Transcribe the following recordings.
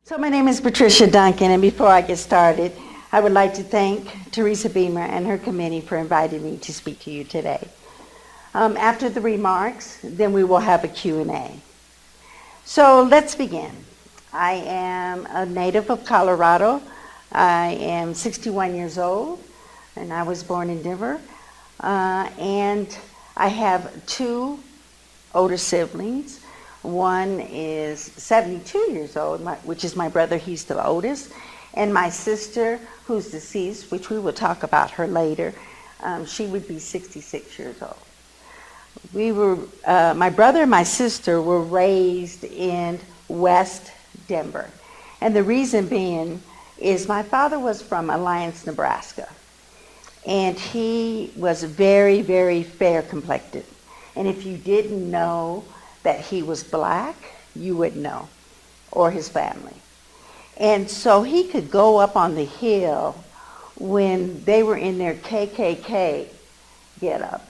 So my name is Patricia Duncan, and before I get started, I would like to thank Teresa Beamer and her committee for inviting me to speak to you today. After the remarks, then we will have a Q&A. So let's begin. I am a native of Colorado. I am 61 years old, and I was born in Denver. And I have two older siblings. One is 72 years old, which is my brother. He's the oldest. And my sister, who's deceased, which we will talk about her later, she would be 66 years old. My brother and my sister were raised in West Denver. And the reason being is my father was from Alliance, Nebraska. And he was very, very fair complected. And if you didn't know that he was black, you would know, or his family. And so he could go up on the hill when they were in their KKK get up,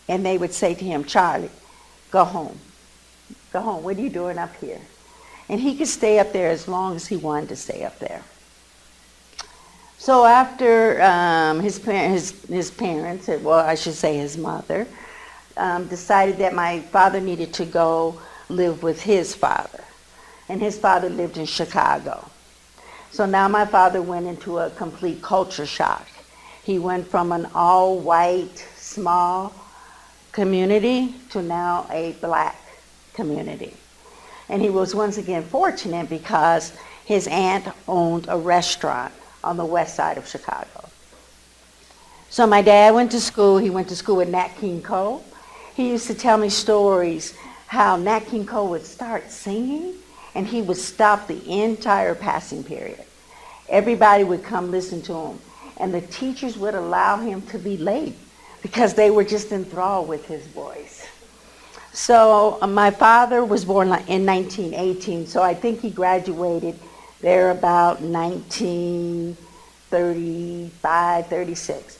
and they would say to him, "Charlie, go home. Go home. What are you doing up here?" And he could stay up there as long as he wanted to stay up there. So after his parents, well, I should say his mother, decided that my father needed to go live with his father. And his father lived in Chicago. So now my father went into a complete culture shock. He went from an all-white, small community to now a black community. And he was once again fortunate because his aunt owned a restaurant on the west side of Chicago. So my dad went to school. He went to school with Nat King Cole. He used to tell me stories how Nat King Cole would start singing and he would stop the entire passing period. Everybody would come listen to him, and the teachers would allow him to be late because they were just enthralled with his voice. So my father was born in 1918, so I think he graduated there about 1935, 36.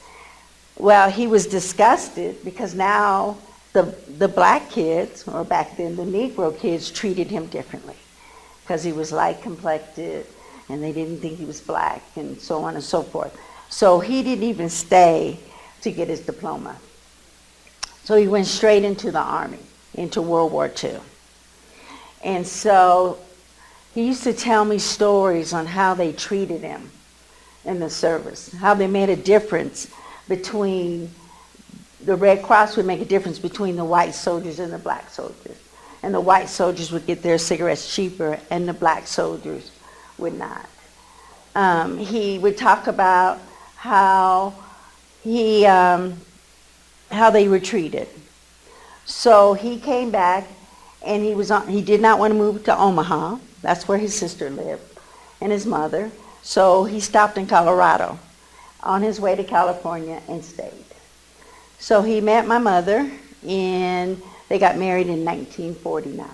Well, he was disgusted because now the black kids, or back then the Negro kids, treated him differently because he was light complected and they didn't think he was black and so on and so forth. So he didn't even stay to get his diploma. So he went straight into the Army, into World War II. And so he used to tell me stories on how they treated him in the service, how they made a difference between the Red Cross would make a difference between the white soldiers and the black soldiers. And the white soldiers would get their cigarettes cheaper and the black soldiers would not. He would talk about how they were treated. So he came back and he did not want to move to Omaha. That's where his sister lived and his mother. So he stopped in Colorado on his way to California and stayed. So he met my mother, and they got married in 1949.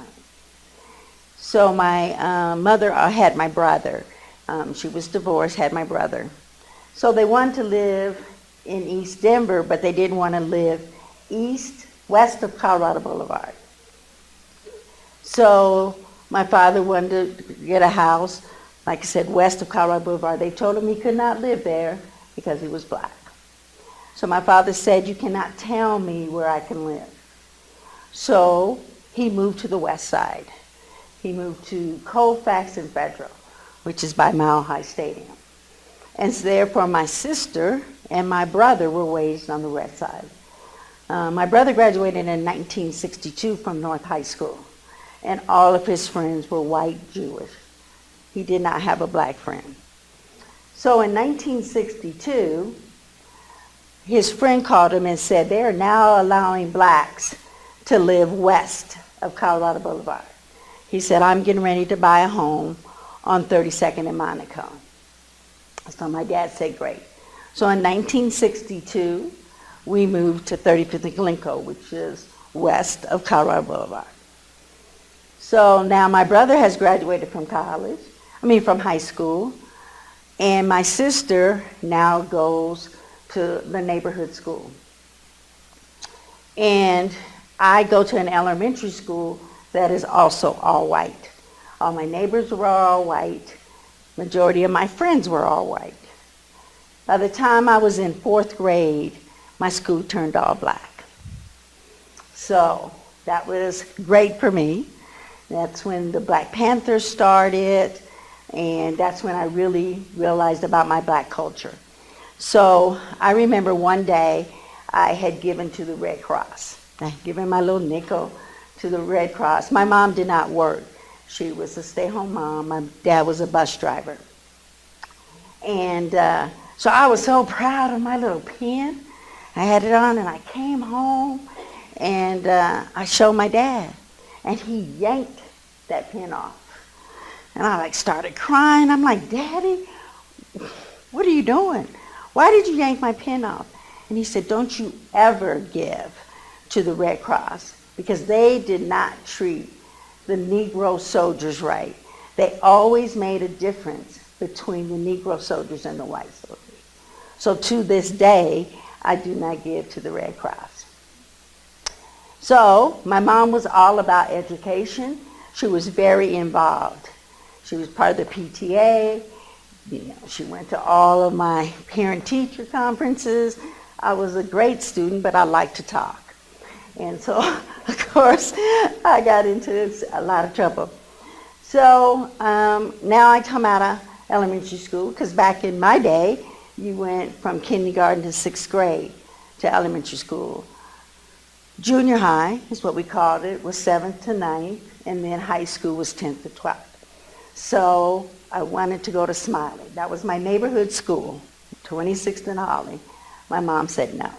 So my mother had my brother. She was divorced, had my brother. So they wanted to live in East Denver, but they didn't want to live west of Colorado Boulevard. So my father wanted to get a house, like I said, west of Colorado Boulevard. They told him he could not live there because he was black. So my father said, "You cannot tell me where I can live." So he moved to the west side. He moved to Colfax and Federal, which is by Mile High Stadium. And so therefore my sister and my brother were raised on the west side. My brother graduated in 1962 from North High School, and all of his friends were white Jewish. He did not have a black friend. So in 1962, his friend called him and said, "They are now allowing blacks to live west of Colorado Boulevard." He said, "I'm getting ready to buy a home on 32nd and Monaco." So my dad said, "Great." So in 1962, we moved to 35th and Glencoe, which is west of Colorado Boulevard. So now my brother has graduated from high school, and my sister now goes to the neighborhood school. And I go to an elementary school that is also all white. All my neighbors were all white. Majority of my friends were all white. By the time I was in 4th grade, my school turned all black. So that was great for me. That's when the Black Panthers started, and that's when I really realized about my black culture. So I remember one day I had given to the Red Cross. I had given my little nickel to the Red Cross. My mom did not work. She was a stay-home mom. My dad was a bus driver. And so I was so proud of my little pen. I had it on, and I came home, and I showed my dad. And he yanked that pen off. And I started crying. I'm like, Daddy, what are you doing? Why did you yank my pen off? And he said, don't you ever give to the Red Cross, because they did not treat the Negro soldiers right. They always made a difference between the Negro soldiers and the white soldiers. So to this day, I do not give to the Red Cross. So my mom was all about education. She was very involved. She was part of the PTA. She went to all of my parent-teacher conferences. I was a great student, but I liked to talk. And so, of course, I got into a lot of trouble. So now I come out of elementary school, because back in my day, you went from kindergarten to 6th grade to elementary school. Junior high is what we called it, was 7th to 9th, and then high school was 10th to 12th. So I wanted to go to Smiley. That was my neighborhood school, 26th and Holly. My mom said no.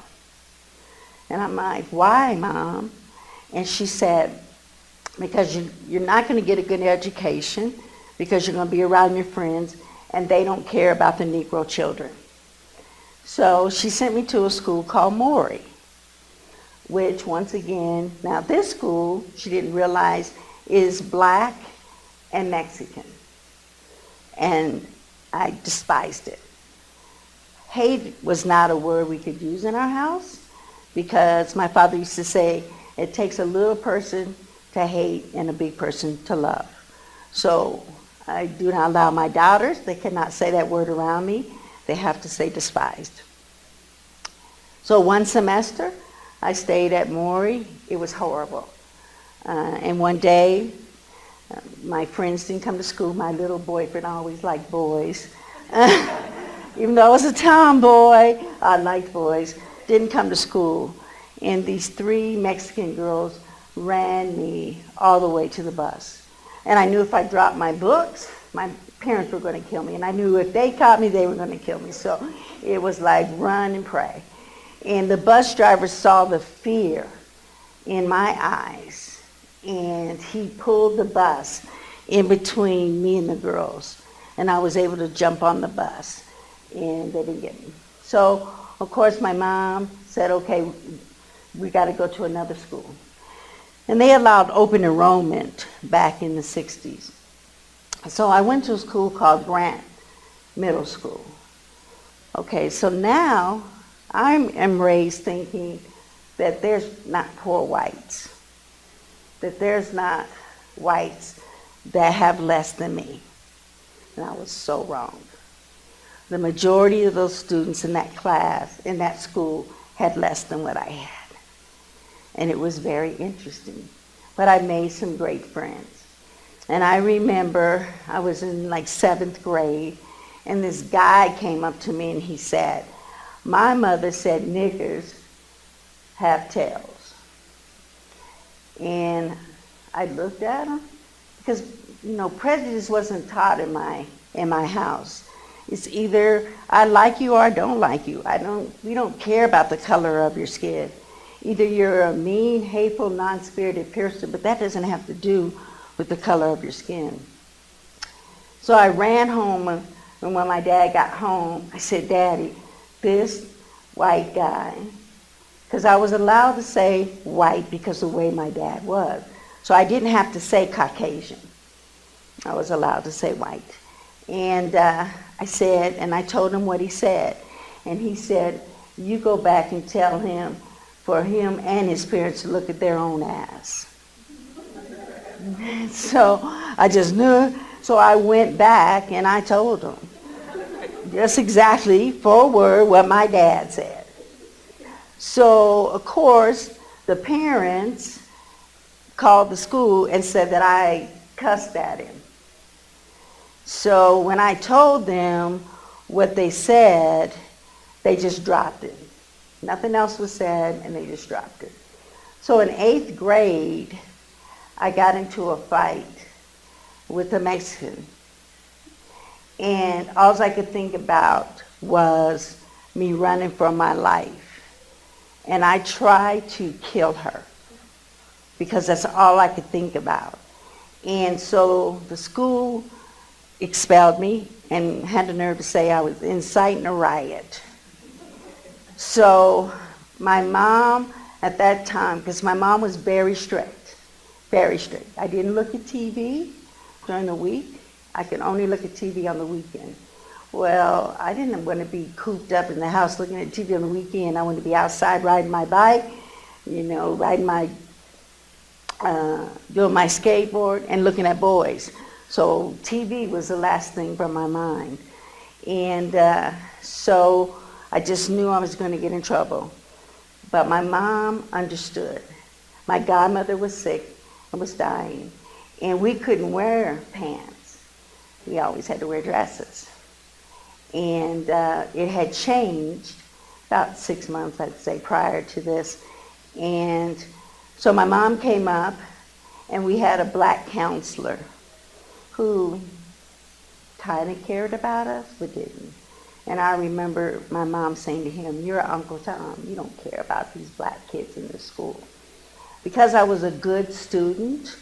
And I'm like, why, Mom? And she said, because you're not going to get a good education, because you're going to be around your friends, and they don't care about the Negro children. So she sent me to a school called Maury, which once again, now this school, she didn't realize, is black and Mexican. And I despised it. Hate was not a word we could use in our house, because my father used to say, it takes a little person to hate and a big person to love. So I do not allow my daughters, they cannot say that word around me. They have to say despised. So one semester, I stayed at Maury. It was horrible. And one day, my friends didn't come to school. My little boyfriend, I always liked boys. Even though I was a tomboy, I liked boys. Didn't come to school. And these 3 Mexican girls ran me all the way to the bus. And I knew if I dropped my books, my parents were going to kill me. And I knew if they caught me, they were going to kill me. So it was like run and pray. And the bus driver saw the fear in my eyes. And he pulled the bus in between me and the girls. And I was able to jump on the bus. And they didn't get me. So, of course, my mom said, okay, we got to go to another school. And they allowed open enrollment back in the 60s. So I went to a school called Grant Middle School. Okay, so now I am raised thinking that there's not poor whites, that there's not whites that have less than me. And I was so wrong. The majority of those students in that class, in that school, had less than what I had. And it was very interesting. But I made some great friends. And I remember I was in 7th grade, and this guy came up to me and he said, my mother said niggers have tails. And I looked at him, because prejudice wasn't taught in my house. It's either I like you or I don't like you. We don't care about the color of your skin. Either you're a mean, hateful, non-spirited person, but that doesn't have to do with the color of your skin. So I ran home, and when my dad got home, I said, Daddy, this white guy, because I was allowed to say white because of the way my dad was. So I didn't have to say Caucasian. I was allowed to say white. And I said, and I told him what he said. And he said, you go back and tell him for him and his parents to look at their own ass. So I just knew So I went back and I told them just exactly for a word what my dad said. So, of course, the parents called the school and said that I cussed at him. So when I told them what they said, they just dropped it. Nothing else was said, and they just dropped it. So in 8th grade, I got into a fight with a Mexican. And all I could think about was me running for my life. And I tried to kill her because that's all I could think about. And so the school expelled me and had the nerve to say I was inciting a riot. So my mom at that time, because my mom was very strict, very strict. I didn't look at TV during the week. I could only look at TV on the weekend. Well, I didn't want to be cooped up in the house looking at TV on the weekend. I wanted to be outside riding my bike, riding my, doing my skateboard and looking at boys. So TV was the last thing from my mind. And so I just knew I was going to get in trouble. But my mom understood. My godmother was sick and was dying. And we couldn't wear pants. We always had to wear dresses. And it had changed about 6 months, I'd say, prior to this. And so my mom came up, and we had a black counselor who kind of cared about us, but didn't. And I remember my mom saying to him, "You're Uncle Tom. You don't care about these black kids in the school." Because I was a good student,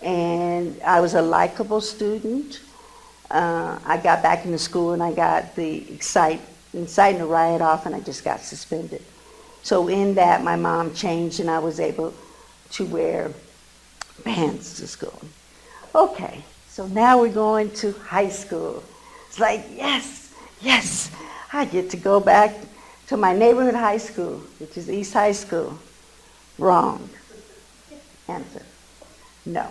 and I was a likable student, I got back into school and I got the inciting a riot off, and I just got suspended. So in that, my mom changed and I was able to wear pants to school. Okay, so now we're going to high school. It's like, yes, I get to go back to my neighborhood high school, which is East High School. Wrong. Answer, no.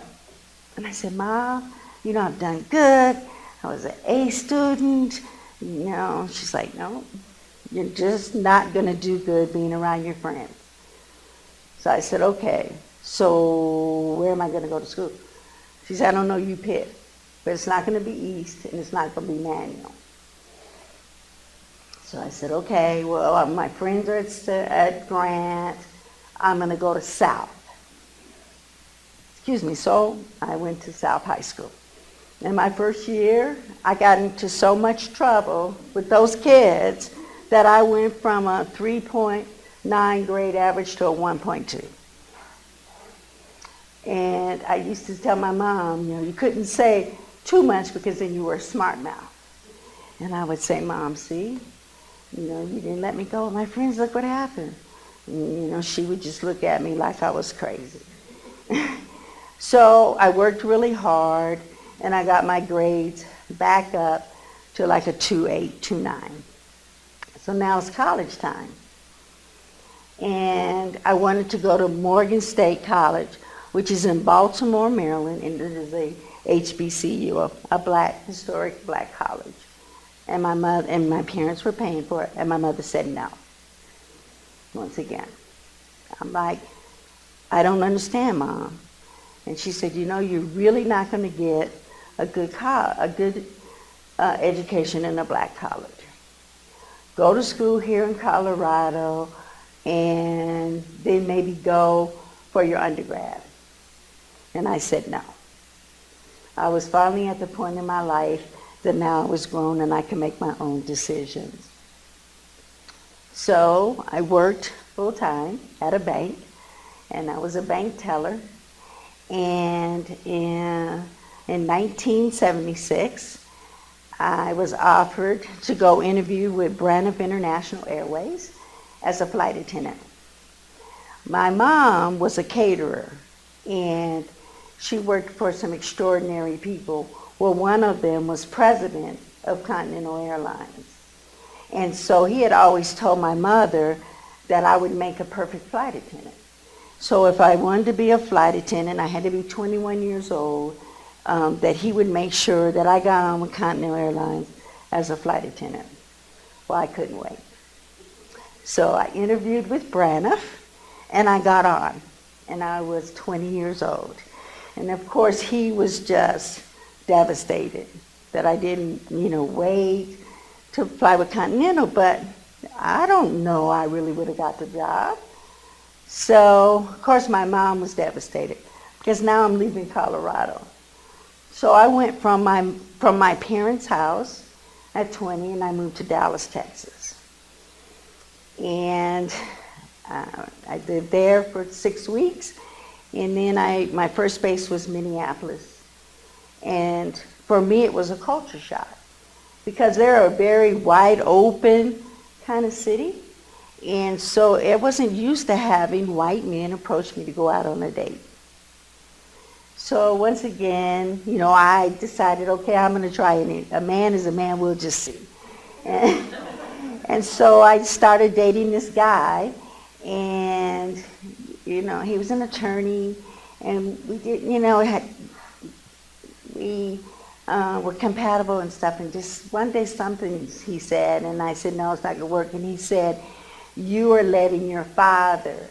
And I said, "Mom, I've done good. I was an A student." She's like, "No, you're just not going to do good being around your friends." So I said, "Okay, so where am I going to go to school?" She said, "I don't know, you pick, but it's not going to be East and it's not going to be Manual." So I said, "Okay, well, my friends are at Grant. I'm going to go to South." So I went to South High School. In my first year, I got into so much trouble with those kids that I went from a 3.9 grade average to a 1.2. And I used to tell my mom, you couldn't say too much because then you were a smart mouth. And I would say, "Mom, see, you didn't let me go. My friends, look what happened." And, she would just look at me like I was crazy. So I worked really hard, and I got my grades back up to like a 2.8, 2.9. So now it's college time. And I wanted to go to Morgan State College, which is in Baltimore, Maryland, and it is a HBCU, a historic black college. And my parents were paying for it, and my mother said no. Once again, I'm like, "I don't understand, Mom." And she said, "You're really not going to get a good education in a black college. Go to school here in Colorado, and then maybe go for your undergrad." And I said no. I was finally at the point in my life that now I was grown and I could make my own decisions. So I worked full time at a bank, and I was a bank teller. And in 1976, I was offered to go interview with Braniff International Airways as a flight attendant. My mom was a caterer, and she worked for some extraordinary people. Well, one of them was president of Continental Airlines. And so he had always told my mother that I would make a perfect flight attendant. So if I wanted to be a flight attendant, I had to be 21 years old, that he would make sure that I got on with Continental Airlines as a flight attendant. Well, I couldn't wait. So I interviewed with Braniff, and I got on, and I was 20 years old. And of course, he was just devastated that I didn't, wait to fly with Continental, but I don't know I really would have got the job. So, of course, my mom was devastated because now I'm leaving Colorado. So I went from my parents' house at 20, and I moved to Dallas, Texas. And I lived there for 6 weeks, and then my first base was Minneapolis. And for me, it was a culture shock because they're a very wide open kind of city. And so I wasn't used to having white men approach me to go out on a date. So once again, I decided, okay, I'm going to try it. A man is a man, we'll just see. And so I started dating this guy, and, he was an attorney, and we did, we were compatible and stuff, and just one day something he said, and I said, no, it's not going to work, and he said, you are letting your father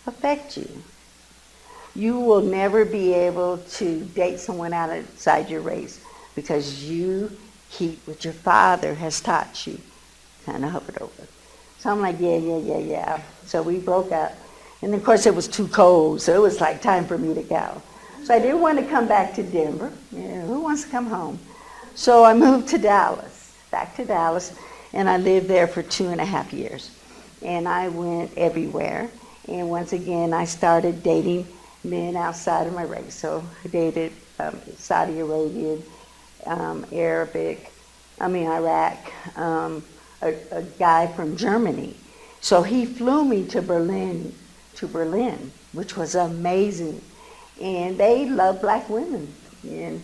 affect you. You will never be able to date someone outside your race because you keep what your father has taught you. Kind of hovered over. So I'm like, yeah. So we broke up. And of course it was too cold, so it was like time for me to go. So I didn't want to come back to Denver. Who wants to come home? So I moved to Dallas, back to Dallas, and I lived there for 2.5 years. And I went everywhere. And once again, I started dating men outside of my race. So I dated Saudi Arabian, Iraq, a guy from Germany. So he flew me to Berlin, which was amazing. And they love black women in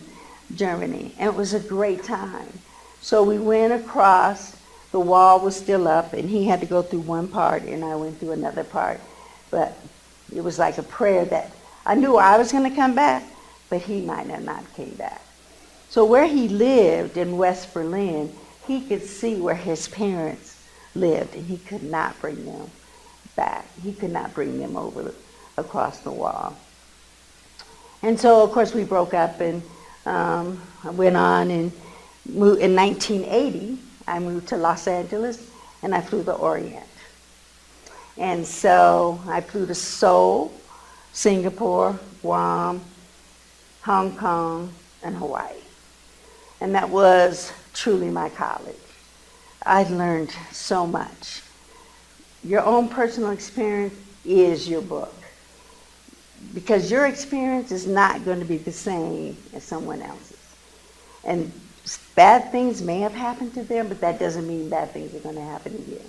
Germany. And it was a great time. So we went across, the wall was still up, and he had to go through one part, and I went through another part. But it was like a prayer that I knew I was going to come back, but he might have not came back. So where he lived in West Berlin, he could see where his parents lived, and he could not bring them back. He could not bring them over across the wall. And so, of course, we broke up, and I went on and moved. In 1980, I moved to Los Angeles, and I flew the Orient. And so I flew to Seoul, Singapore, Guam, Hong Kong, and Hawaii. And that was truly my college. I learned so much. Your own personal experience is your book. Because your experience is not going to be the same as someone else's. And bad things may have happened to them, but that doesn't mean bad things are going to happen to you.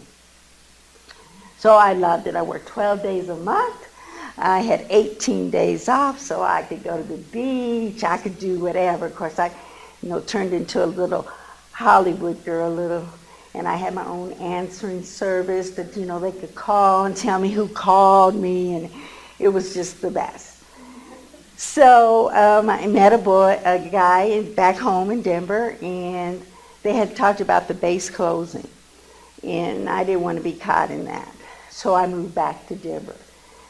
So I loved it. I worked 12 days a month. I had 18 days off, so I could go to the beach. I could do whatever. Of course, I, turned into a little Hollywood girl, and I had my own answering service that, they could call and tell me who called me, and it was just the best. So I met a guy back home in Denver, and they had talked about the base closing, and I didn't want to be caught in that. So I moved back to Denver.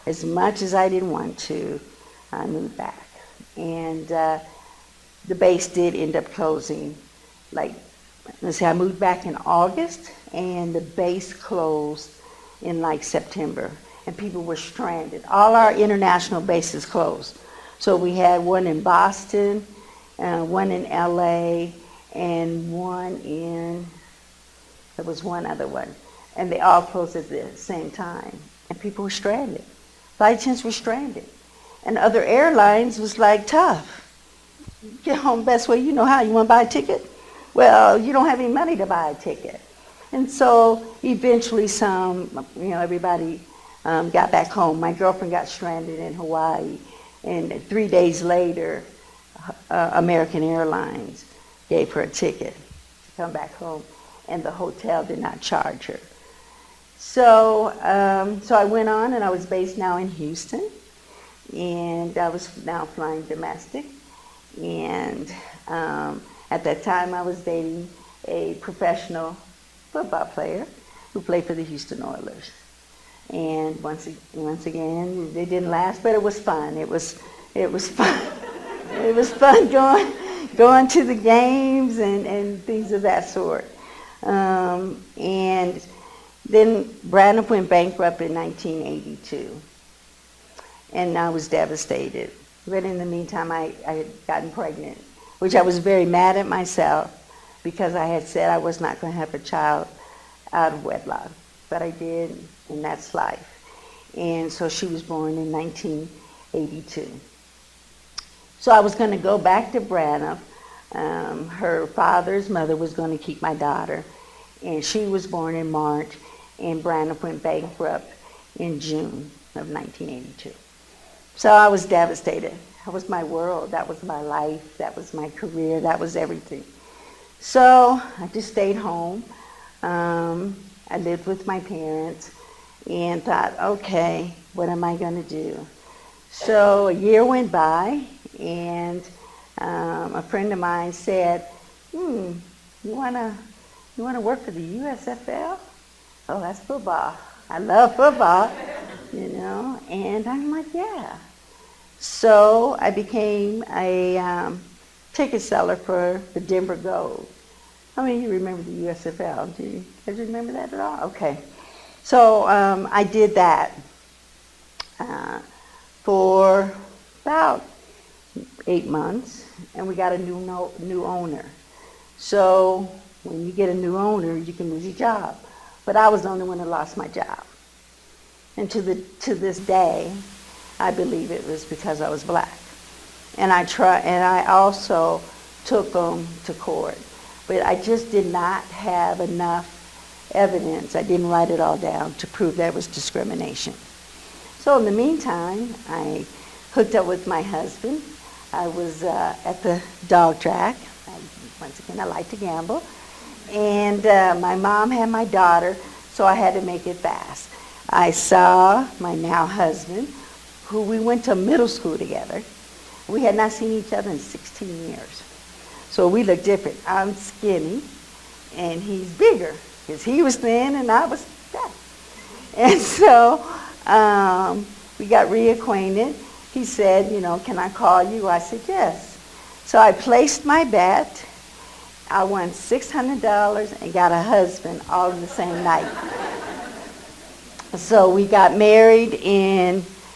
As much as I didn't want to, I moved back. And the base did end up closing. I moved back in August, and the base closed in September. And people were stranded. All our international bases closed. So we had one in Boston, one in LA, and there was one other one. And they all closed at the same time. And people were stranded. Flight attendants were stranded. And other airlines was tough. Get home best way you know how. You want to buy a ticket? Well, you don't have any money to buy a ticket. And so eventually everybody got back home. My girlfriend got stranded in Hawaii. And 3 days later, American Airlines gave her a ticket to come back home. And the hotel did not charge her. So I went on, and I was based now in Houston, and I was now flying domestic. And at that time, I was dating a professional football player who played for the Houston Oilers. And once again, it didn't last, but it was fun. It was fun. It was fun going to the games and things of that sort. And then Brandon went bankrupt in 1982, and I was devastated. But in the meantime, I had gotten pregnant, which I was very mad at myself because I had said I was not going to have a child out of wedlock. But I did, and that's life. And so she was born in 1982. So I was going to go back to Branham. Her father's mother was going to keep my daughter, and she was born in March, and Branham went bankrupt in June of 1982. So I was devastated. That was my world. That was my life. That was my career. That was everything. So I just stayed home. I lived with my parents and thought, okay, what am I going to do? So a year went by, and a friend of mine said, you want to work for the USFL? Oh, that's football. I love football, and I'm like, yeah. So I became a ticket seller for the Denver Gold. How many of you remember the USFL? Do you guys remember that at all? Okay. So I did that for about 8 months, and we got a new owner. So when you get a new owner, you can lose your job. But I was the only one that lost my job. And to this day, I believe it was because I was black. And I also took them to court. But I just did not have enough evidence. I didn't write it all down to prove that was discrimination. So in the meantime, I hooked up with my husband. I was at the dog track. Once again, I like to gamble. And my mom had my daughter, so I had to make it fast. I saw my now husband, who we went to middle school together. We had not seen each other in 16 years. So we look different. I'm skinny, and he's bigger, because he was thin and I was fat. And so we got reacquainted. He said, can I call you? I said, yes. So I placed my bet. I won $600 and got a husband all in the same night. So we got married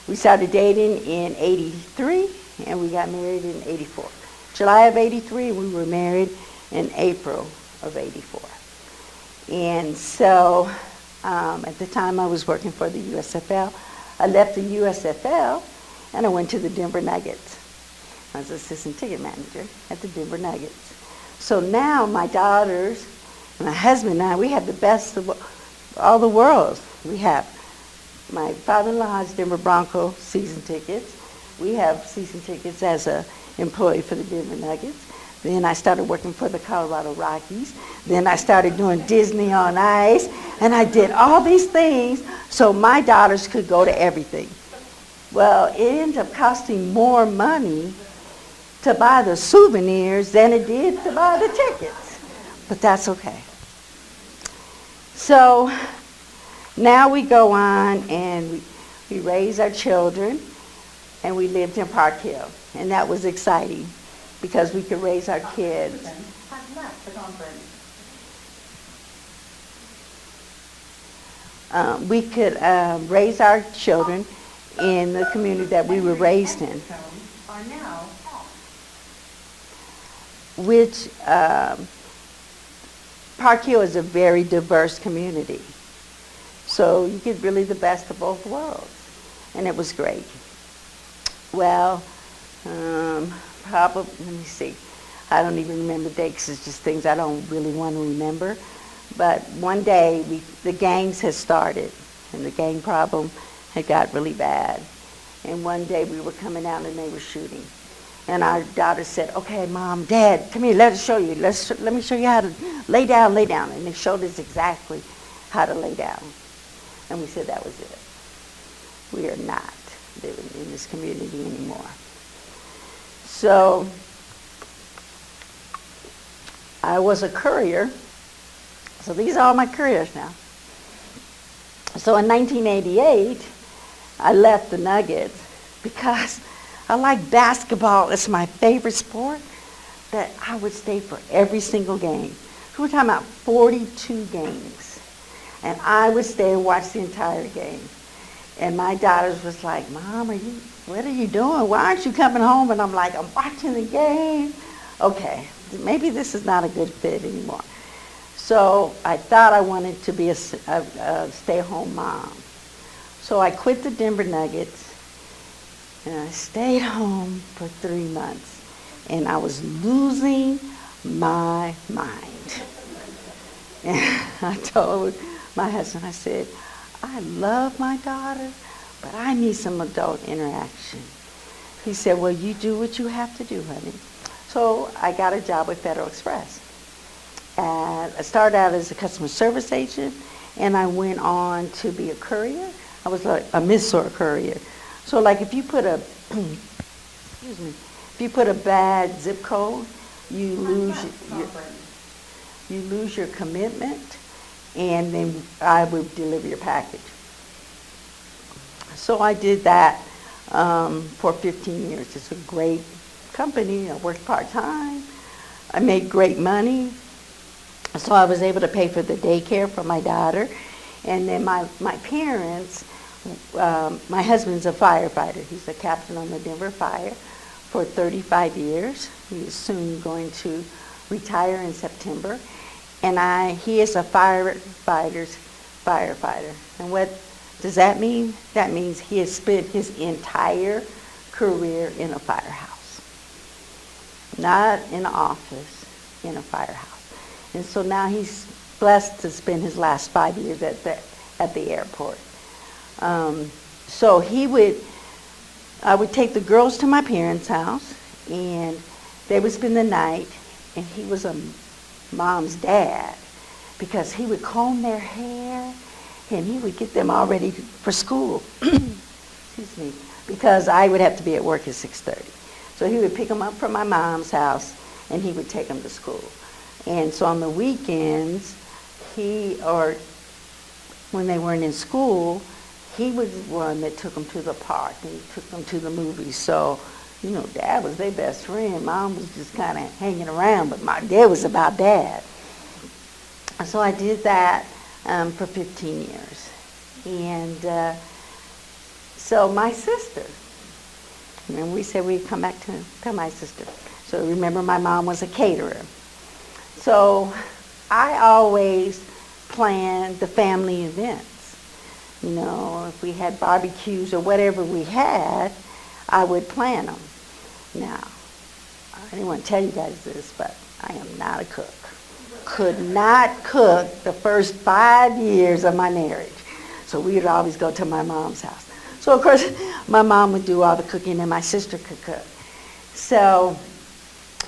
we started dating in 83, and we got married in 84. July of 83, we were married in April of 84. And so at the time I was working for the USFL. I left the USFL and I went to the Denver Nuggets. I was assistant ticket manager at the Denver Nuggets. So now my daughters, my husband and I, we have the best of all the worlds. We have my father-in-law's Denver Bronco season tickets. We have season tickets as an employee for the Denver Nuggets. Then I started working for the Colorado Rockies. Then I started doing Disney on Ice. And I did all these things so my daughters could go to everything. Well, it ended up costing more money to buy the souvenirs than it did to buy the tickets. But that's okay. So now we go on and we raise our children, and we lived in Park Hill. And that was exciting because we could raise our kids. We could raise our children in the community that we were raised in, which Park Hill is a very diverse community. So you get really the best of both worlds. And it was great. Well, probably, let me see. I don't even remember dates. It's just things I don't really want to remember. But one day, the gangs had started, and the gang problem had got really bad. And one day we were coming out and they were shooting. And our daughter said, okay, Mom, Dad, come here, let us show you. Let me show you how to lay down. And they showed us exactly how to lay down. And we said that was it. We are not living in this community anymore. So I was a courier. So these are all my careers now. So in 1988, I left the Nuggets because I like basketball. It's my favorite sport, that I would stay for every single game. We're talking about 42 games. And I would stay and watch the entire game. And my daughters was like, Mom, what are you doing? Why aren't you coming home? And I'm like, I'm watching the game. Okay, maybe this is not a good fit anymore. So I thought I wanted to be a stay-at-home mom. So I quit the Denver Nuggets, and I stayed home for 3 months. And I was losing my mind. And I told my husband, I said, I love my daughter, but I need some adult interaction. He said, well, you do what you have to do, honey. So I got a job with Federal Express. And I started out as a customer service agent, and I went on to be a courier. I was like a mid-sort courier. So like if you put a, excuse me, if you put a bad zip code, you lose your commitment, and then I would deliver your package. So I did that for 15 years. It's a great company. I worked part-time. I made great money. So I was able to pay for the daycare for my daughter. And then my parents, my husband's a firefighter. He's a captain on the Denver Fire for 35 years. He's soon going to retire in September. And he is a firefighter. And what does that mean? That means he has spent his entire career in a firehouse. Not in an office, in a firehouse. And so now he's blessed to spend his last 5 years at the airport. So I would take the girls to my parents' house, and they would spend the night, and he was a mom's dad, because he would comb their hair, and he would get them all ready for school. Excuse me, because I would have to be at work at 6:30. So he would pick them up from my mom's house, and he would take them to school. And so on the weekends, when they weren't in school, he was the one that took them to the park and took them to the movies. So, Dad was their best friend. Mom was just kind of hanging around, but my dad was about Dad. So I did that for 15 years. And so my sister, remember we said we'd come back to my sister. So remember, my mom was a caterer. So I always planned the family events. If we had barbecues or whatever we had, I would plan them. Now, I didn't want to tell you guys this, but I am not a cook. Could not cook the first 5 years of my marriage. So we would always go to my mom's house. So of course, my mom would do all the cooking and my sister could cook. So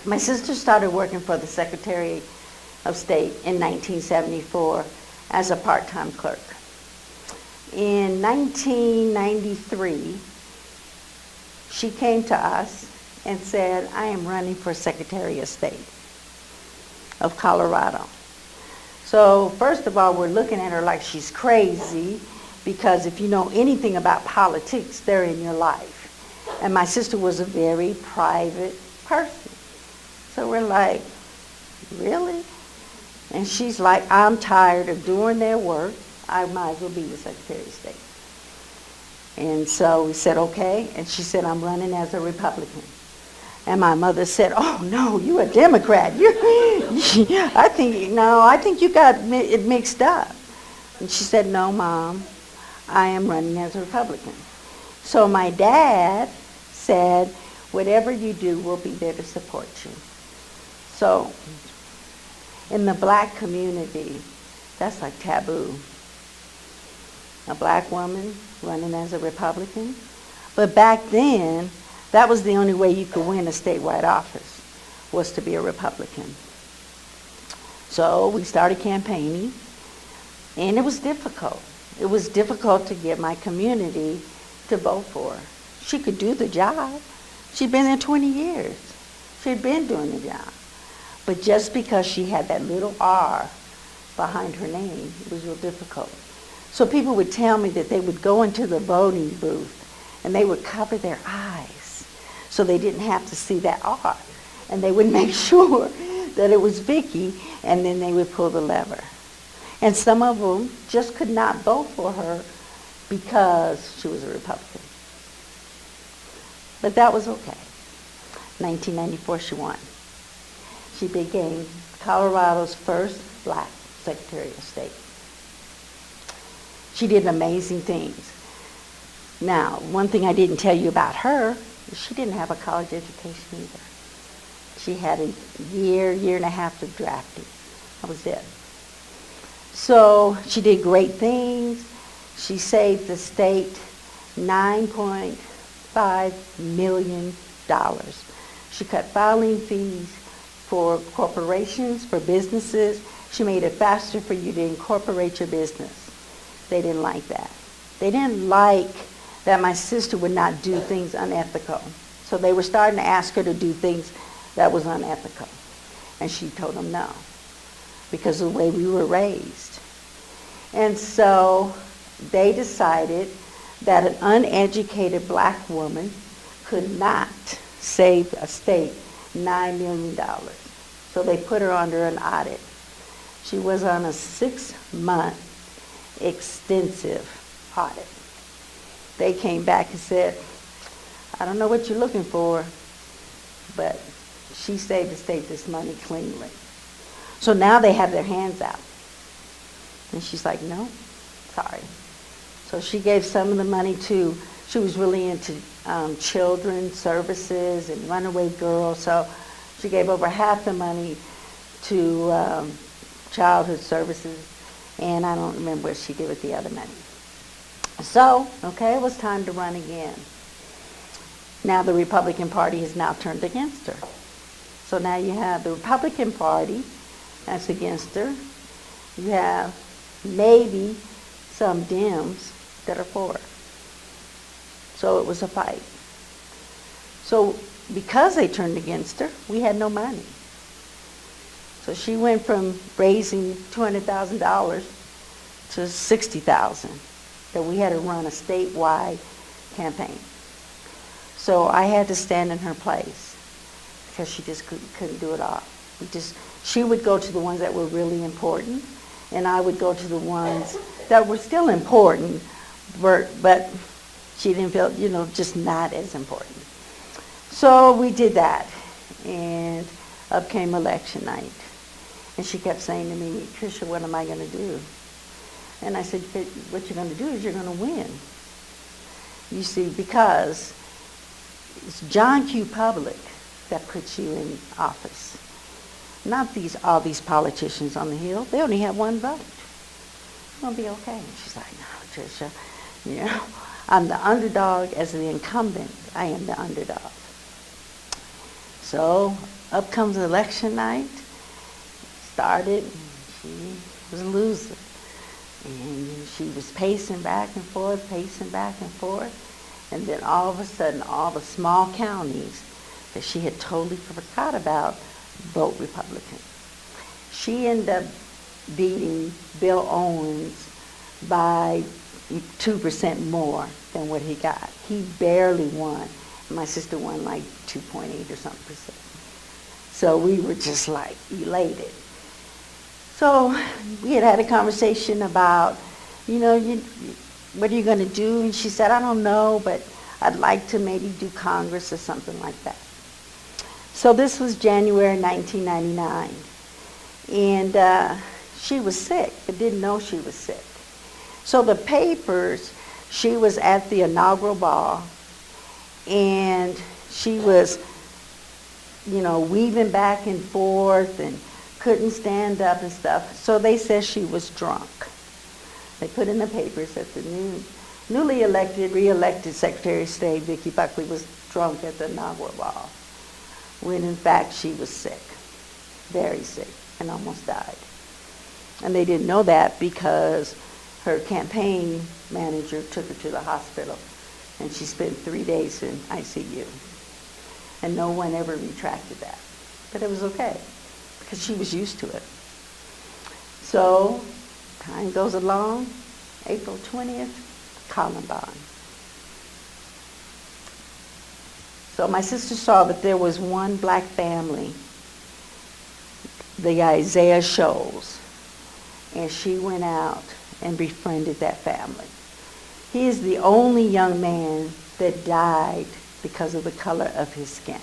my sister started working for the Secretary of State in 1974 as a part-time clerk. In 1993, she came to us and said, I am running for Secretary of State of Colorado. So first of all, we're looking at her like she's crazy, because if you know anything about politics, they're in your life. And my sister was a very private person. So we're like, really? And she's like, I'm tired of doing their work. I might as well be the Secretary of State. And so we said, okay. And she said, I'm running as a Republican. And my mother said, oh, no, you're a Democrat. I think you got it mixed up. And she said, no, Mom, I am running as a Republican. So my dad said, whatever you do, we'll be there to support you. So in the black community, that's like taboo. A black woman running as a Republican. But back then, that was the only way you could win a statewide office, was to be a Republican. So we started campaigning, and it was difficult. It was difficult to get my community to vote for her. She could do the job. She'd been there 20 years. She'd been doing the job. But just because she had that little R behind her name, it was real difficult. So people would tell me that they would go into the voting booth and they would cover their eyes so they didn't have to see that R. And they would make sure that it was Vicki, and then they would pull the lever. And some of them just could not vote for her because she was a Republican. But that was okay. 1994, she won. She became Colorado's first black Secretary of State. She did amazing things. Now, one thing I didn't tell you about her is she didn't have a college education either. She had a year and a half of drafting. That was it. So she did great things. She saved the state $9.5 million. She cut filing fees for corporations, for businesses. She made it faster for you to incorporate your business. They didn't like that. They didn't like that my sister would not do things unethical. So they were starting to ask her to do things that was unethical. And she told them no, because of the way we were raised. And so they decided that an uneducated black woman could not save a state $9 million. So they put her under an audit. She was on a 6-month extensive audit. They came back and said, I don't know what you're looking for, but she saved the state this money cleanly. So now they have their hands out. And she's like, no, sorry. So she gave some of the money to, she was really into children's services and runaway girls. So she gave over half the money to childhood services. And I don't remember what she did with the other money. So, okay, it was time to run again. Now the Republican Party has now turned against her. So now you have the Republican Party that's against her. You have maybe some Dems that are for her. So it was a fight. So because they turned against her, we had no money. So she went from raising $200,000 to $60,000. That we had to run a statewide campaign. So I had to stand in her place because she just couldn't do it all. She would go to the ones that were really important, and I would go to the ones that were still important, but she didn't feel, just not as important. So we did that, and up came election night. And she kept saying to me, Tricia, what am I going to do? And I said, what you're going to do is you're going to win. You see, because it's John Q. Public that puts you in office. Not all these politicians on the Hill. They only have one vote. It's going to be okay. And she's like, no, Tricia, I'm the underdog as the incumbent. I am the underdog. So up comes election night. Started, she was a loser. And she was pacing back and forth. And then all of a sudden, all the small counties that she had totally forgot about vote Republican. She ended up beating Bill Owens by 2% more than what he got. He barely won. My sister won like 2.8 or something percent. So we were just like elated. So we had a conversation about, what are you going to do? And she said, I don't know, but I'd like to maybe do Congress or something like that. So this was January 1999. And she was sick, but didn't know she was sick. So the papers, she was at the inaugural ball, and she was, weaving back and forth and couldn't stand up and stuff. So they said she was drunk. They put in the papers that the newly re-elected Secretary of State, Vicki Buckley, was drunk at the inaugural ball, when in fact she was sick, very sick, and almost died. And they didn't know that because her campaign manager took her to the hospital, and she spent 3 days in ICU. And no one ever retracted that. But it was okay. because she was used to it. So time goes along, April 20th, Columbine. So my sister saw that there was one black family, the Isaiah Shoals, and she went out and befriended that family. He is the only young man that died because of the color of his skin.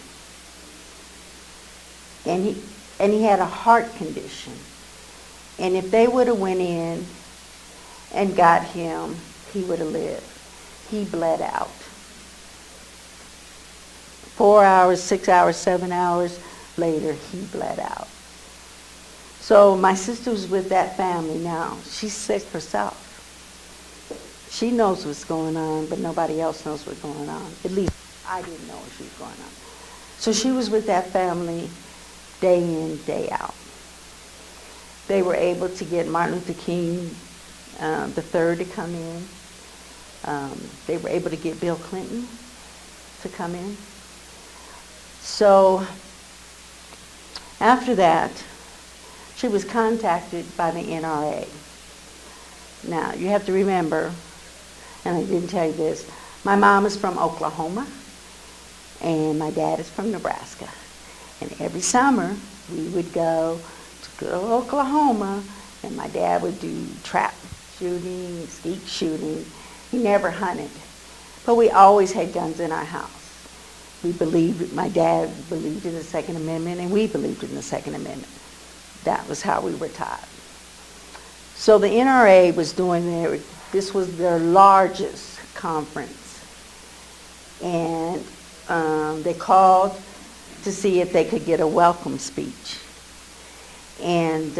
And he had a heart condition. And if they would have went in and got him, he would have lived. He bled out. 4 hours, 6 hours, 7 hours later, he bled out. So my sister was with that family now. She's sick herself. She knows what's going on, but nobody else knows what's going on. At least I didn't know what she was going on. So she was with that family day in, day out. They were able to get Martin Luther King the third to come in. They were able to get Bill Clinton to come in. So after that, she was contacted by the NRA. Now, you have to remember, and I didn't tell you this, my mom is from Oklahoma, and my dad is from Nebraska. And every summer, we would go to Oklahoma, and my dad would do trap shooting, skeet shooting. He never hunted. But we always had guns in our house. My dad believed in the Second Amendment, and we believed in the Second Amendment. That was how we were taught. So the NRA was doing this was their largest conference. And they called to see if they could get a welcome speech. And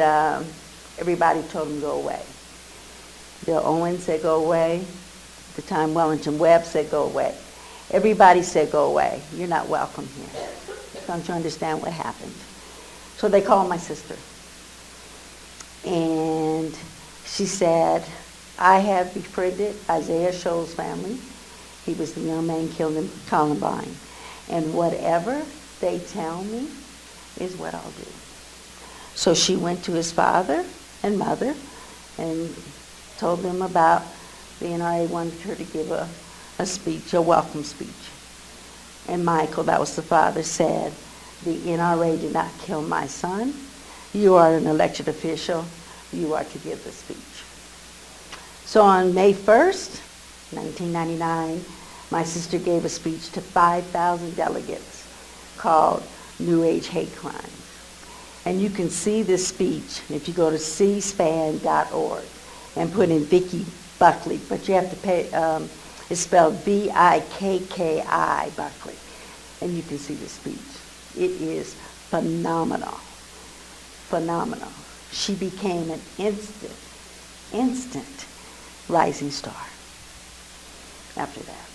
everybody told them to go away. Bill Owen said go away. At the time, Wellington Webb said go away. Everybody said go away. You're not welcome here. Don't you understand what happened? So they called my sister. And she said, I have befriended Isaiah Shoals' family. He was the young man killed in Columbine. And whatever they tell me is what I'll do. So she went to his father and mother and told them about the NRA wanted her to give a speech, a welcome speech. And Michael, that was the father, said, the NRA did not kill my son. You are an elected official. You are to give the speech. So on May 1st, 1999, my sister gave a speech to 5,000 delegates called New Age Hate Crimes. And you can see this speech if you go to cspan.org and put in Vicki Buckley, but you have to pay, it's spelled B-I-K-K-I, Buckley. And you can see the speech. It is phenomenal. Phenomenal. She became an instant rising star after that.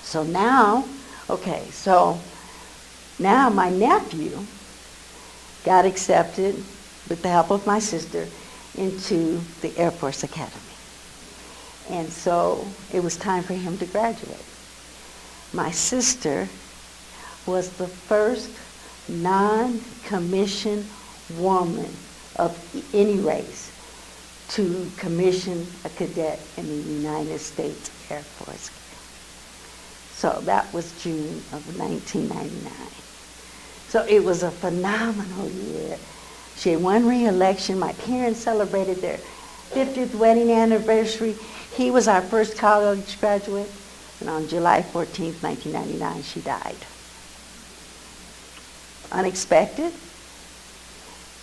So now my nephew got accepted with the help of my sister into the Air Force Academy. And so it was time for him to graduate. My sister was the first non-commissioned woman of any race to commission a cadet in the United States Air Force. So that was June of 1999. So it was a phenomenal year. She had won re-election. My parents celebrated their 50th wedding anniversary. He was our first college graduate. And on July 14th, 1999, she died. Unexpected.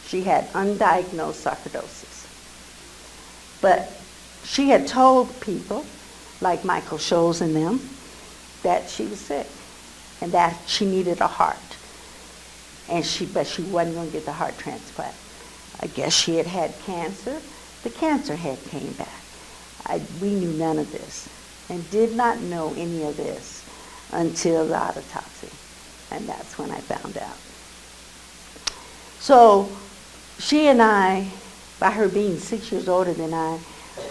She had undiagnosed sarcoidosis. But she had told people, like Michael Shoals and them, that she was sick and that she needed a heart. But she wasn't going to get the heart transplant. I guess she had had cancer. The cancer had came back. We knew none of this and did not know any of this until the autopsy. And that's when I found out. So she and I, by her being 6 years older than I,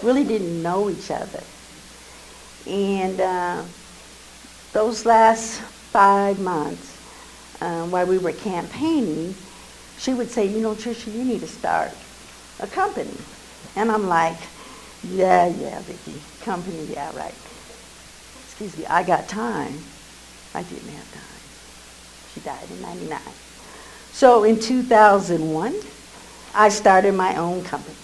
really didn't know each other. And those last 5 months, while we were campaigning, she would say, Tricia, you need to start a company. And I'm like, yeah, Vicki, company, yeah, right. Excuse me, I got time. I didn't have time. She died in 99. So in 2001, I started my own company.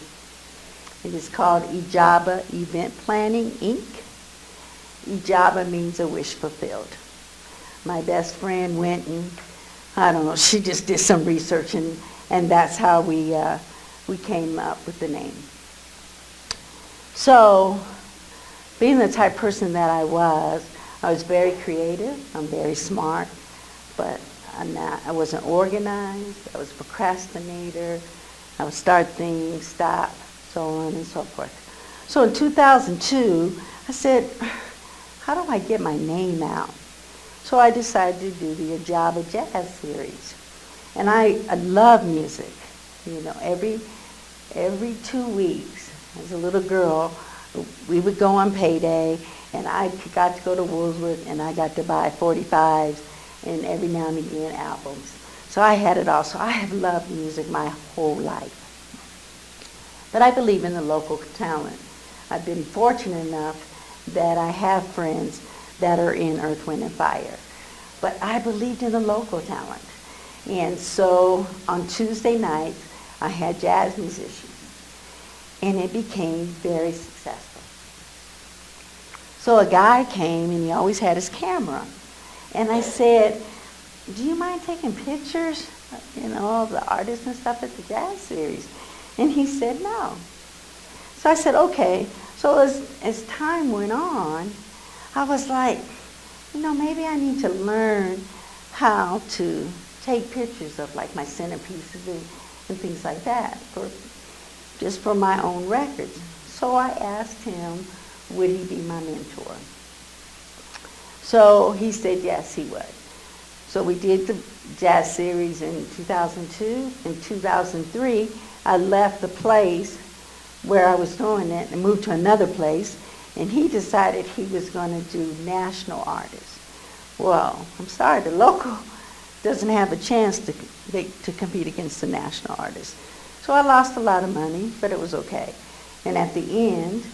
It is called Ijaba Event Planning, Inc. Ijaba means a wish fulfilled. My best friend went and, I don't know, she just did some research, and that's how we came up with the name. So, being the type of person that I was very creative, I'm very smart, but I wasn't organized, I was a procrastinator, I would start things, stop, so on and so forth. So in 2002, I said, how do I get my name out? So I decided to do the Ijaba Jazz series. And I love music. Every 2 weeks, as a little girl, we would go on payday, and I got to go to Woolworth, and I got to buy 45s and every now and again albums. So I had it all. So I have loved music my whole life. But I believe in the local talent. I've been fortunate enough that I have friends that are in Earth, Wind, and Fire. But I believed in the local talent. And so on Tuesday nights, I had jazz musicians. And it became very successful. So a guy came, and he always had his camera. And I said, do you mind taking pictures, of the artists and stuff at the jazz series? And he said no. So I said, okay. So as time went on, I was like, maybe I need to learn how to take pictures of like my centerpieces and things like that, just for my own records. So I asked him, would he be my mentor? So he said yes, he would. So we did the jazz series in 2002. In 2003, I left the place where I was doing it and moved to another place, and he decided he was going to do national artists. Well, I'm sorry, the local doesn't have a chance to compete against the national artists. So I lost a lot of money, but it was okay. And at the end,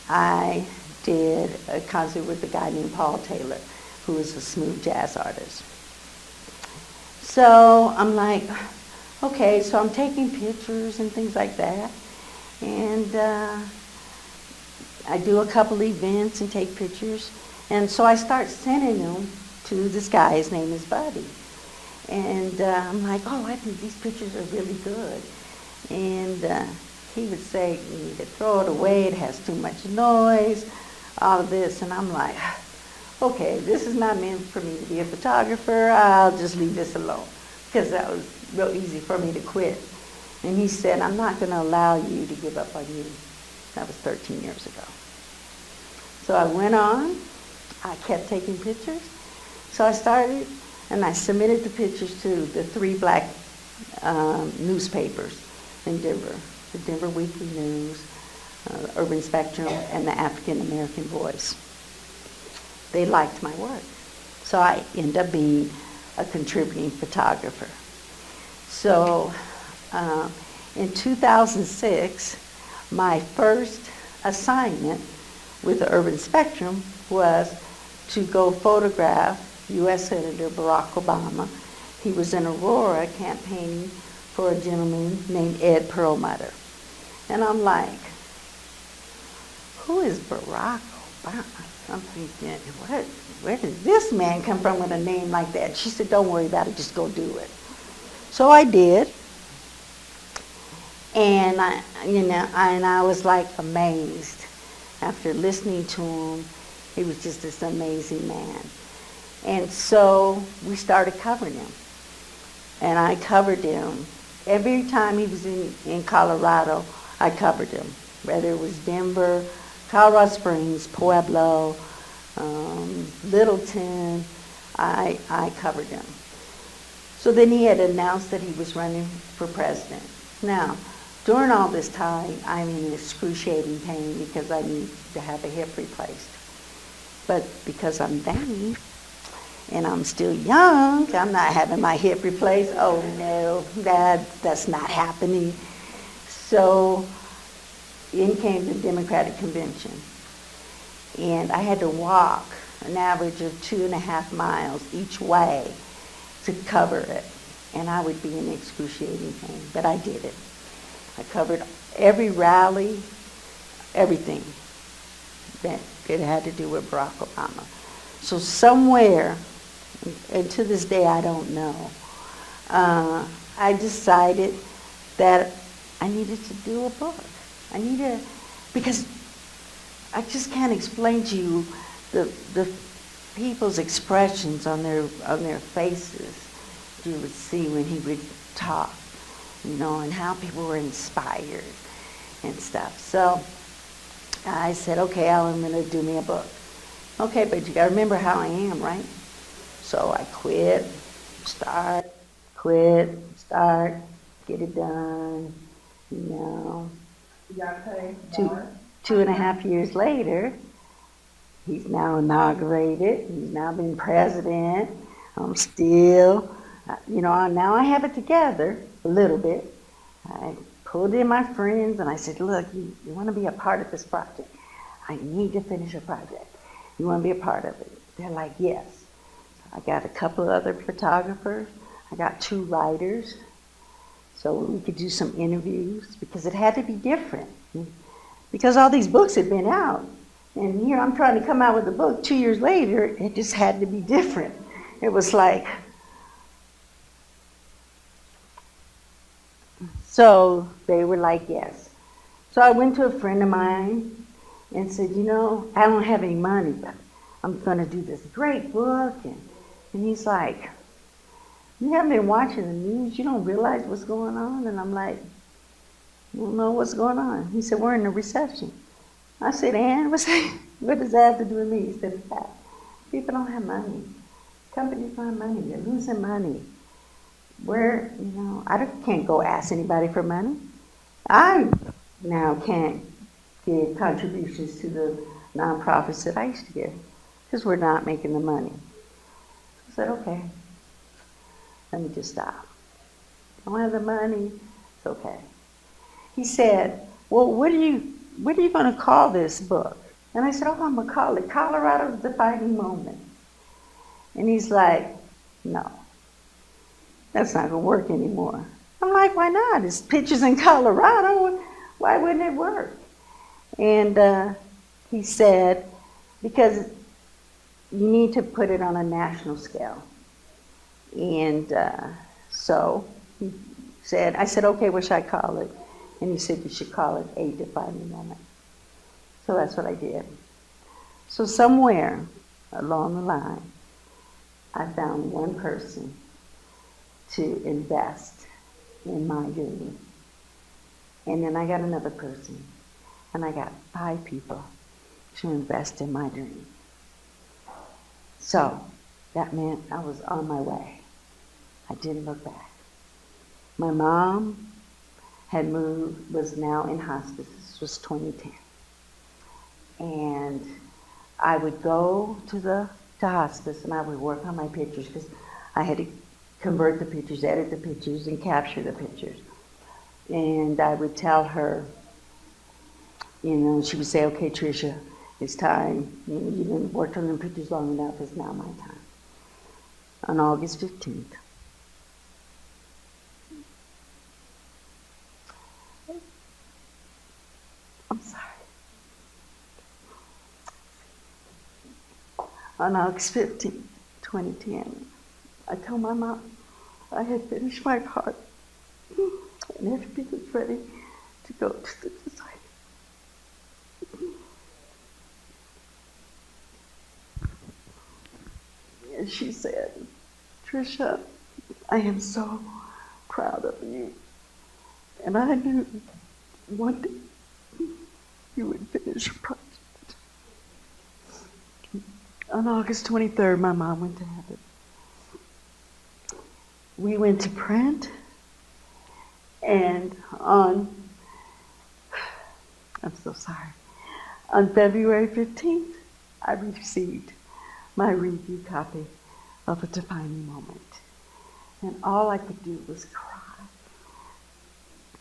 I did a concert with a guy named Paul Taylor, who is a smooth jazz artist. So I'm like, okay, so I'm taking pictures and things like that. And I do a couple events and take pictures. And so I start sending them to this guy. His name is Buddy. And I'm like, oh, I think these pictures are really good. And he would say, you need to throw it away. It has too much noise, all of this. And I'm like, okay, this is not meant for me to be a photographer. I'll just leave this alone. Because that was real easy for me to quit. And he said, I'm not going to allow you to give up on you. That was 13 years ago. So I went on. I kept taking pictures. So I started, and I submitted the pictures to the 3 black newspapers in Denver. The Denver Weekly News, Urban Spectrum, and the African American Voice. They liked my work. So I ended up being a contributing photographer. So in 2006, my first assignment with the Urban Spectrum was to go photograph U.S. Senator Barack Obama. He was in Aurora campaigning for a gentleman named Ed Perlmutter. And I'm like, who is Barack Obama? I'm thinking, where did this man come from with a name like that? She said, don't worry about it, just go do it. So I did. And I was like amazed after listening to him. He was just this amazing man. And so we started covering him. And I covered him. Every time he was in Colorado, I covered him. Whether it was Denver, Colorado Springs, Pueblo, Littleton, I covered him. So then he had announced that he was running for president. Now, during all this time, I'm in excruciating pain because I need to have a hip replaced. But because I'm vain, and I'm still young. I'm not having my hip replaced. Oh no, that's not happening. So in came the Democratic Convention, and I had to walk an average of 2.5 miles each way to cover it, and I would be in excruciating pain, but I did it. I covered every rally, everything that it had to do with Barack Obama. So somewhere, and to this day I don't know, I decided that I needed to do a book. Because I just can't explain to you the people's expressions on their faces you would see when he would talk, and how people were inspired and stuff. So I said, okay, I'm going to do me a book. Okay, but you got to remember how I am, right? So I quit, start, get it done, You got paid for it? 2.5 years later, he's now inaugurated. He's now been president. I'm still, now I have it together a little bit. I pulled in my friends and I said, look, you want to be a part of this project? I need to finish a project. You want to be a part of it? They're like, yes. I got a couple of other photographers. I got 2 writers. So we could do some interviews because it had to be different. Because all these books had been out. And here I'm trying to come out with a book 2 years later. It just had to be different. It was like, so they were like, yes. So I went to a friend of mine and said, I don't have any money, but I'm going to do this great book. And he's like, you haven't been watching the news? You don't realize what's going on? And I'm like, I don't know what's going on. He said, we're in a recession. I said, and what does that have to do with me? He said, people don't have money. Companies don't have money. They're losing money. I can't go ask anybody for money. I now can't give contributions to the nonprofits that I used to give because we're not making the money. I said, okay, let me just stop. I don't have the money. It's okay. He said, well, what are you going to call this book? And I said, I'm going to call it Colorado's Defining Moment. And he's like, no, that's not going to work anymore. I'm like, why not? It's pictures in Colorado. Why wouldn't it work? And he said, because you need to put it on a national scale. And so he said, I said, okay, what should I call it? And he said, you should call it A Defining Moment. So that's what I did. So somewhere along the line, I found one person to invest in my dream. And then I got another person. And I got 5 people to invest in my dream. So that meant I was on my way. I didn't look back. My mom had moved, was now in hospice. This was 2010. And I would go to hospice and I would work on my pictures because I had to convert the pictures, edit the pictures, and capture the pictures. And I would tell her, she would say, okay, Tricia, it's time. You've been worked on the pictures long enough. It's now my time. On August 15th, I'm sorry. On August 15th, 2010, I told my mom I had finished my part and everything was ready to go to the society. And she said, Tricia, I am so proud of you. And I knew one day you would finish your project. On August 23rd, my mom went to heaven. We went to print, and I'm so sorry. On February 15th, I received my review copy of a defining moment. And all I could do was cry.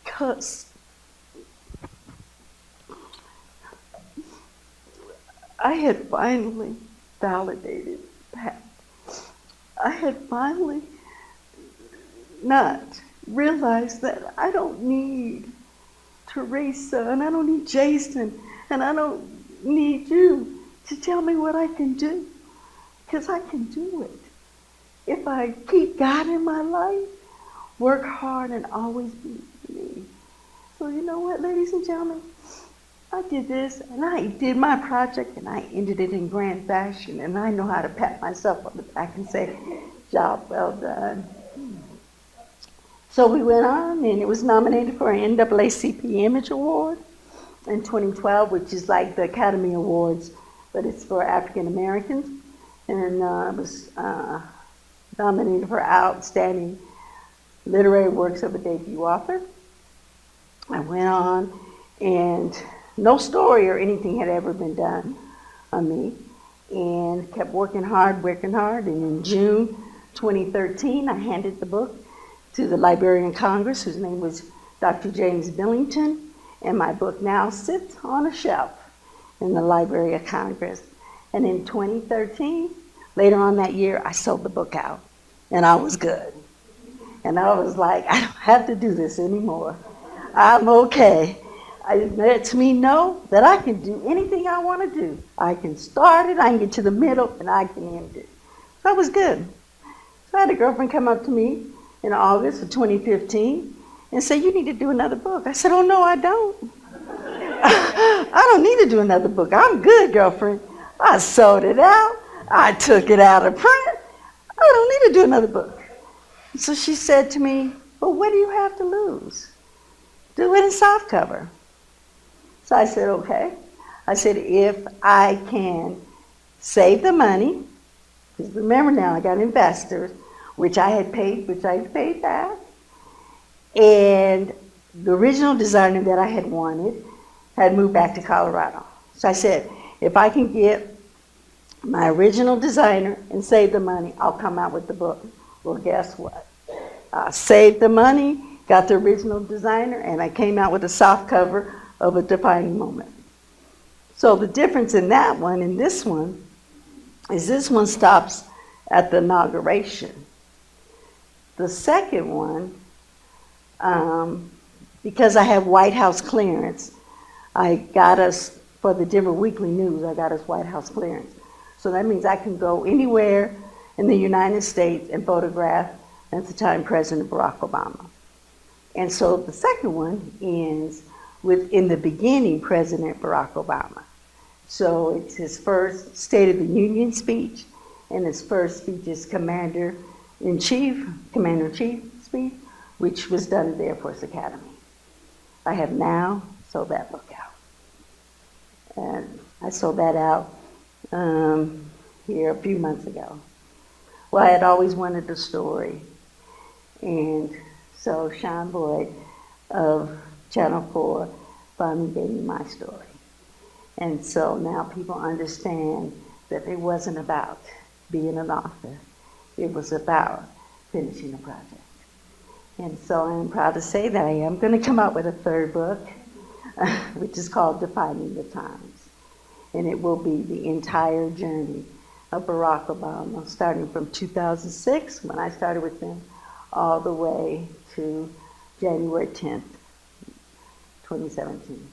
Because I had finally validated Pat. I had finally not realized that I don't need Teresa, and I don't need Jason, and I don't need you to tell me what I can do, because I can do it. If I keep God in my life, work hard, and always be me. So you know what, ladies and gentlemen? I did this, and I did my project, and I ended it in grand fashion, and I know how to pat myself on the back and say, job well done. So we went on, and it was nominated for an NAACP Image Award in 2012, which is like the Academy Awards, but it's for African Americans. And it was nominated for Outstanding Literary Works of a Debut Author. I went on, and no story or anything had ever been done on me, and kept working hard, and in June 2013, I handed the book to the Librarian of Congress, whose name was Dr. James Billington, and my book now sits on a shelf in the Library of Congress. And in 2013, later on that year, I sold the book out, and I was good. And I was like, I don't have to do this anymore. I'm okay. It lets me know that I can do anything I want to do. I can start it, I can get to the middle, and I can end it. That was good. So I had a girlfriend come up to me in August of 2015 and say, you need to do another book. I said, oh no, I don't. I don't need to do another book. I'm good, girlfriend. I sold it out. I took it out of print. I don't need to do another book. So she said to me, well, what do you have to lose? Do it in softcover. So I said, okay. I said, if I can save the money, because remember now, I got investors, which I had paid back, and the original designer that I had wanted had moved back to Colorado. So I said, if I can get my original designer and save the money, I'll come out with the book. Well, guess what? I saved the money, got the original designer, and I came out with a soft cover of A Defining Moment. So the difference in that one and this one is this one stops at the inauguration. The second one, because I have White House clearance, I got us, for the Denver Weekly News, I got us White House clearance. So that means I can go anywhere in the United States and photograph, at the time, President Barack Obama. And so the second one is with, in the beginning, President Barack Obama. So it's his first State of the Union speech, and his first speech is Commander-in-Chief speech, which was done at the Air Force Academy. I have now sold that book out. And I sold that out here a few months ago. Well, I had always wanted a story. And so Sean Boyd of Channel 4 finally gave me my story. And so now people understand that it wasn't about being an author. It was about finishing a project. And so I'm proud to say that I am going to come out with a third book, which is called Defining the Times. And it will be the entire journey of Barack Obama, starting from 2006, when I started with him, all the way to January 10th, 2017.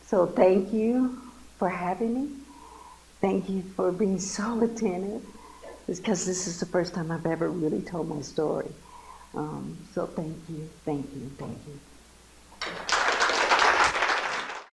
So thank you for having me. Thank you for being so attentive, because this is the first time I've ever really told my story. So thank you, thank you, thank you.